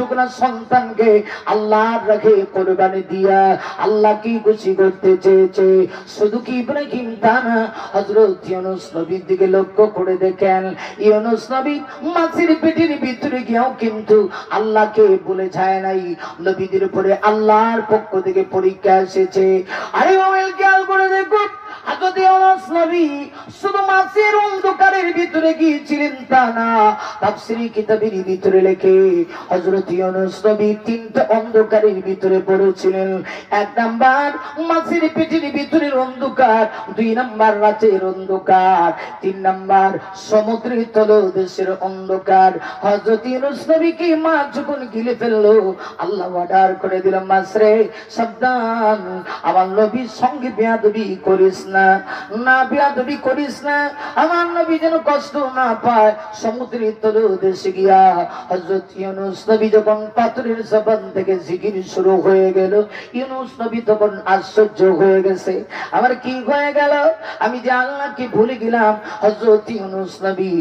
টুকরা সন্তানকে আল্লাহর রাহে কুরবানি দিয়া আল্লাহ কি খুশি করতে চেয়েছে। শুধু কি ইব্রাহিম তা না, হযরত ইউনূস নবীর দিকে লক্ষ্য করে দেখেন, ইউনূস নবী মাছের পেটের ভিতরে গিয়েও কিন্তু আল্লাহকে ভুলে যায় নাই। নবীদের উপরে আল্লাহর পক্ষ থেকে পরীক্ষা এসেছে। আরে মোবাইল খেয়াল করে দেখুন, হযরত ইউনূস নবী শুধু মাছের অন্ধকারের ভিতরে গিয়েছিলেন তা না, তাফসীরি কিতাবের ভিতরে লেখে হযরত ইউনূস নবী তিনটা অন্ধকারের ভিতরে পড়েছিলেন। এক নাম্বার মাছের পেটের ভিতরের অন্ধকার, দুই নাম্বার রাতের অন্ধকার, তিন নাম্বার সমুদ্রের তলদেশের অন্ধকার। হযরত ইউনূস নবীকে মাছ যখন গিলে ফেললো, আল্লাহ অর্ডার করে দিল, মাছ রে সাবধান, আমার নবীর সঙ্গে বেয়াদবি করিস না, না বেয়াদবি করিস না, আমার নবী যেন কষ্ট না পায়। সমুদ্রের তলদেশে গিয়া হযরত ইউনূস নবী যখন পাথরের জবান থেকে জিকির শুরু হয়ে গেল, ইউনূস নবী তখন আশ্চর্য হয়ে গেছে, আমার কি হয়ে গেল, আমি যে আল্লাহকে ভুলে গেলাম। হযরত ইউনূস নবী